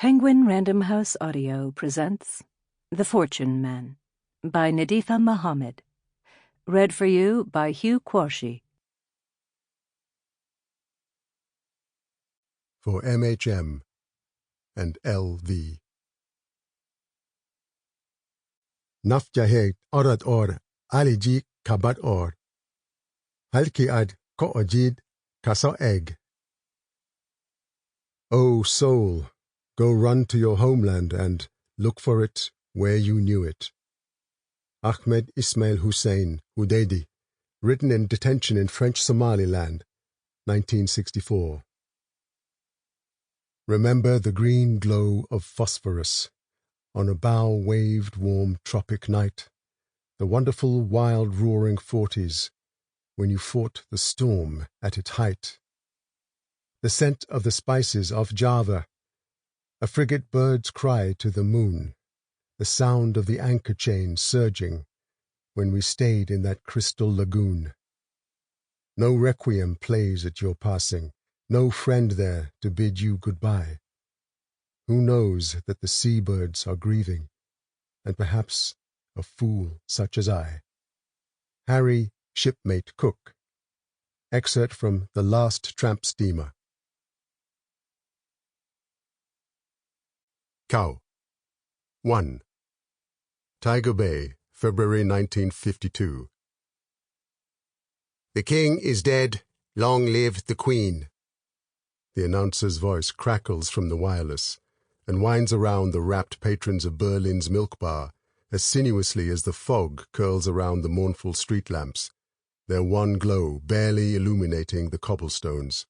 Penguin Random House Audio presents The Fortune Man by Nadifa Mohamed. Read for you by Hugh Quarshie. For MHM and LV. Nafjaheg orad or aliji kabat or. Halki ad ko ojid kaso egg. O soul, go run to your homeland and look for it where you knew it. Ahmed Ismail Hussein Udeidi, written in detention in French Somaliland, 1964. Remember the green glow of phosphorus on a bow-waved warm tropic night, the wonderful wild roaring 40s when you fought the storm at its height. The scent of the spices off Java, a frigate bird's cry to the moon, the sound of the anchor chain surging when we stayed in that crystal lagoon. No requiem plays at your passing, no friend there to bid you goodbye. Who knows that the seabirds are grieving, and perhaps a fool such as I. Harry, Shipmate Cook. Excerpt from The Last Tramp Steamer. Cow. 1. Tiger Bay, February 1952. The king is dead. Long live the queen. The announcer's voice crackles from the wireless and winds around the rapt patrons of Berlin's milk bar as sinuously as the fog curls around the mournful street lamps, their one glow barely illuminating the cobblestones.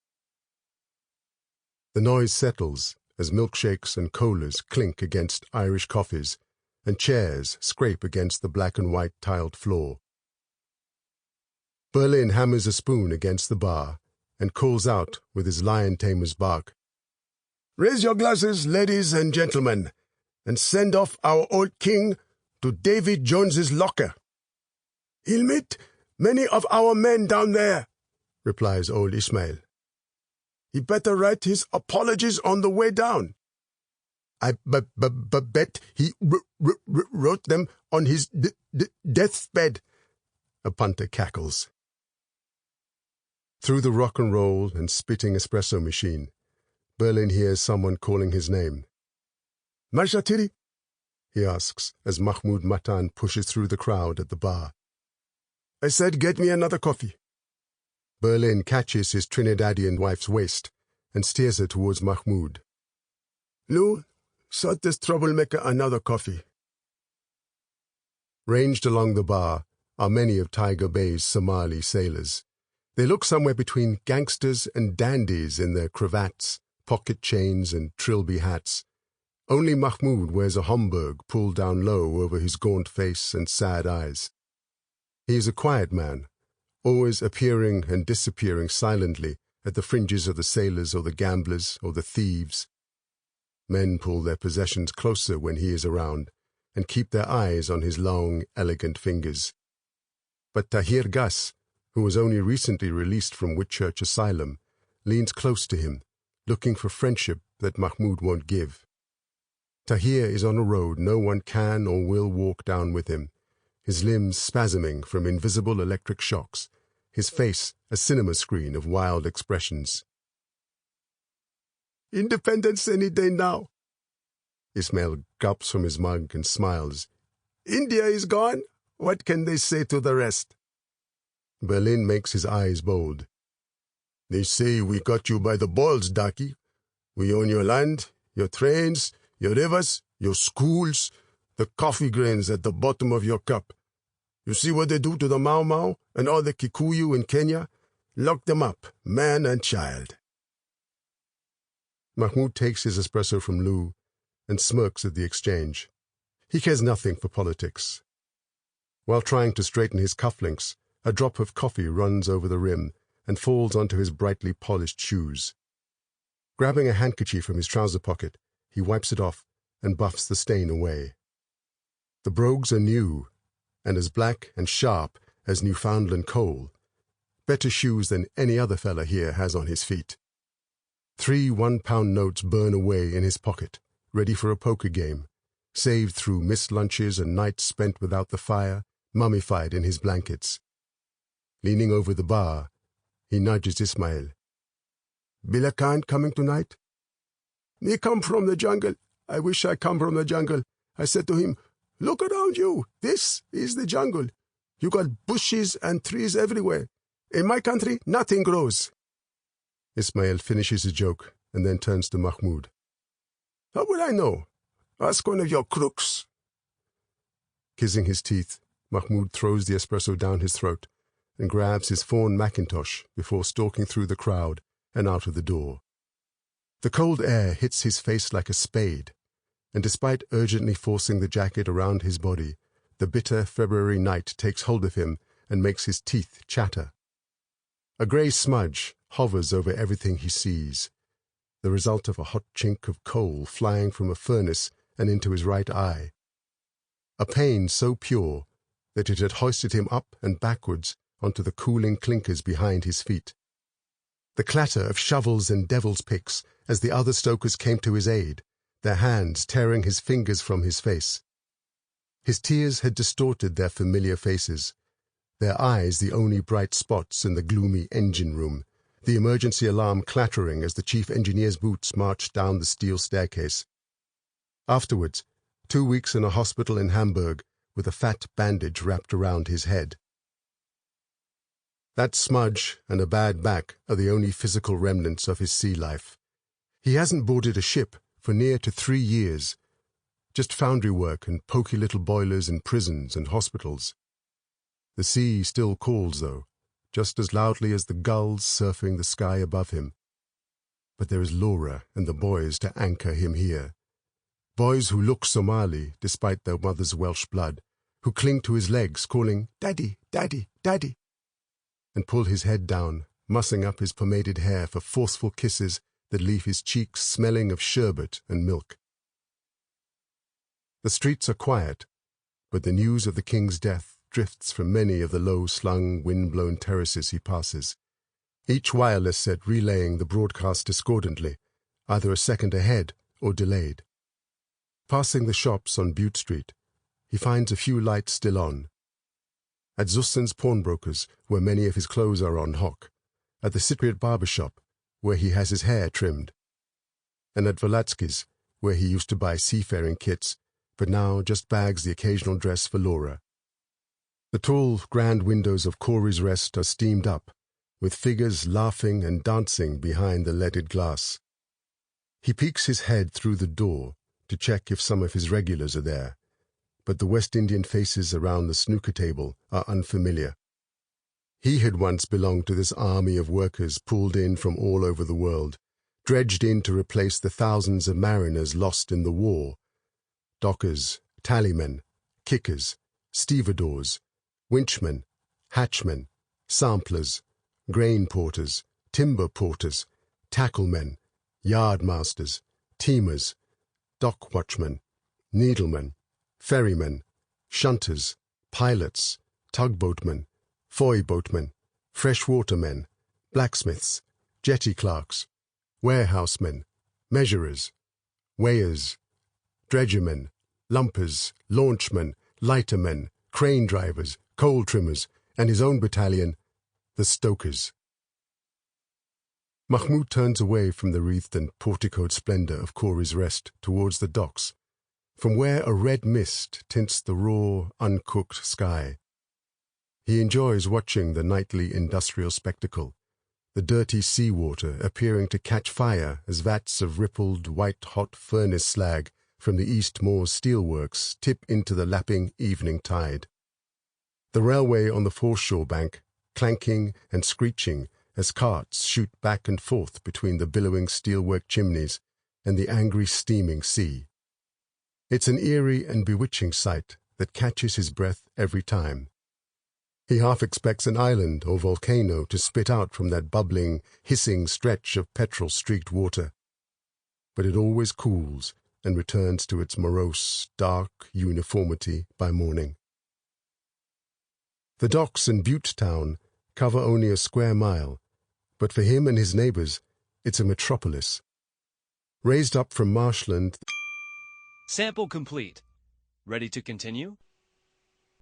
The noise settles as milkshakes and colas clink against Irish coffees and chairs scrape against the black and white tiled floor. Berlin hammers a spoon against the bar and calls out with his lion-tamer's bark, "Raise your glasses, ladies and gentlemen, and send off our old king to Davy Jones's locker." "He'll meet many of our men down there," replies old Ismail. "He better write his apologies on the way down." "I bet he wrote them on his deathbed," a punter cackles. Through the rock and roll and spitting espresso machine, Berlin hears someone calling his name. "Marshatiri?" he asks as Mahmood Mattan pushes through the crowd at the bar. "I said get me another coffee." Berlin catches his Trinidadian wife's waist and steers her towards Mahmood. "Lou, sort this troublemaker another coffee." Ranged along the bar are many of Tiger Bay's Somali sailors. They look somewhere between gangsters and dandies in their cravats, pocket chains, and trilby hats. Only Mahmood wears a Homburg pulled down low over his gaunt face and sad eyes. He is a quiet man, always appearing and disappearing silently at the fringes of the sailors or the gamblers or the thieves. Men pull their possessions closer when he is around and keep their eyes on his long, elegant fingers. But Tahir Gas, who was only recently released from Whitchurch Asylum, leans close to him, looking for friendship that Mahmood won't give. Tahir is on a road no one can or will walk down with him, his limbs spasming from invisible electric shocks, his face a cinema screen of wild expressions. "Independence any day now." Ismail gulps from his mug and smiles. "India is gone. What can they say to the rest?" Berlin makes his eyes bold. "They say we got you by the balls, Daki. We own your land, your trains, your rivers, your schools, the coffee grains at the bottom of your cup. You see what they do to the Mau Mau and all the Kikuyu in Kenya? Lock them up, man and child." Mahmood takes his espresso from Lou and smirks at the exchange. He cares nothing for politics. While trying to straighten his cufflinks, a drop of coffee runs over the rim and falls onto his brightly polished shoes. Grabbing a handkerchief from his trouser pocket, he wipes it off and buffs the stain away. The brogues are new and as black and sharp as Newfoundland coal, better shoes than any other fella here has on his feet. 3 one-pound notes burn away in his pocket ready for a poker game, saved through missed lunches and nights spent without the fire, mummified in his blankets. Leaning over the bar, he nudges Ismail. "Bila Khan coming tonight?" "Me come from the jungle. I wish I come from the jungle." I said to him, "Look around you. This is the jungle. You got bushes and trees everywhere. In my country, nothing grows." Ismail finishes his joke and then turns to Mahmood. "How would I know? Ask one of your crooks." Kissing his teeth, Mahmood throws the espresso down his throat and grabs his fawn mackintosh before stalking through the crowd and out of the door. The cold air hits his face like a spade, and despite urgently forcing the jacket around his body, the bitter February night takes hold of him and makes his teeth chatter. A grey smudge hovers over everything he sees, the result of a hot chink of coal flying from a furnace and into his right eye. A pain so pure that it had hoisted him up and backwards onto the cooling clinkers behind his feet. The clatter of shovels and devil's picks as the other stokers came to his aid, their hands tearing his fingers from his face. His tears had distorted their familiar faces, their eyes the only bright spots in the gloomy engine room, the emergency alarm clattering as the chief engineer's boots marched down the steel staircase. Afterwards, 2 weeks in a hospital in Hamburg with a fat bandage wrapped around his head. That smudge and a bad back are the only physical remnants of his sea life. He hasn't boarded a ship for near to 3 years, just foundry work and poky little boilers in prisons and hospitals. The sea still calls, though, just as loudly as the gulls surfing the sky above him. But there is Laura and the boys to anchor him here. Boys who look Somali despite their mother's Welsh blood, who cling to his legs calling, "Daddy, Daddy, Daddy," and pull his head down, mussing up his pomaded hair for forceful kisses that leave his cheeks smelling of sherbet and milk. The streets are quiet, but the news of the king's death drifts from many of the low-slung, wind-blown terraces he passes, each wireless set relaying the broadcast discordantly, either a second ahead or delayed. Passing the shops on Butte Street, he finds a few lights still on. At Zussen's pawnbroker's, where many of his clothes are on hock, at the Cypriot barber shop, where he has his hair trimmed, and at Volacki's, where he used to buy seafaring kits, but now just bags the occasional dress for Laura. The tall, grand windows of Corey's Rest are steamed up, with figures laughing and dancing behind the leaded glass. He peeks his head through the door to check if some of his regulars are there, but the West Indian faces around the snooker table are unfamiliar. He had once belonged to this army of workers pulled in from all over the world, dredged in to replace the thousands of mariners lost in the war. Dockers, tallymen, kickers, stevedores, winchmen, hatchmen, samplers, grain porters, timber porters, tacklemen, yardmasters, teamers, dock watchmen, needlemen, ferrymen, shunters, pilots, tugboatmen, foy boatmen, freshwatermen, blacksmiths, jetty clerks, warehousemen, measurers, weighers, dredgermen, lumpers, launchmen, lightermen, crane drivers, coal trimmers, and his own battalion, the stokers. Mahmood turns away from the wreathed and porticoed splendor of Corey's Rest towards the docks, from where a red mist tints the raw, uncooked sky. He enjoys watching the nightly industrial spectacle, the dirty seawater appearing to catch fire as vats of rippled, white-hot furnace slag from the East Moors steelworks tip into the lapping evening tide. The railway on the foreshore bank, clanking and screeching as carts shoot back and forth between the billowing steelwork chimneys and the angry steaming sea. It's an eerie and bewitching sight that catches his breath every time. He half expects an island or volcano to spit out from that bubbling, hissing stretch of petrol-streaked water. But it always cools and returns to its morose, dark uniformity by morning. The docks in Butte Town cover only a square mile, but for him and his neighbors, it's a metropolis. Raised up from marshland, Sample complete. Ready to continue?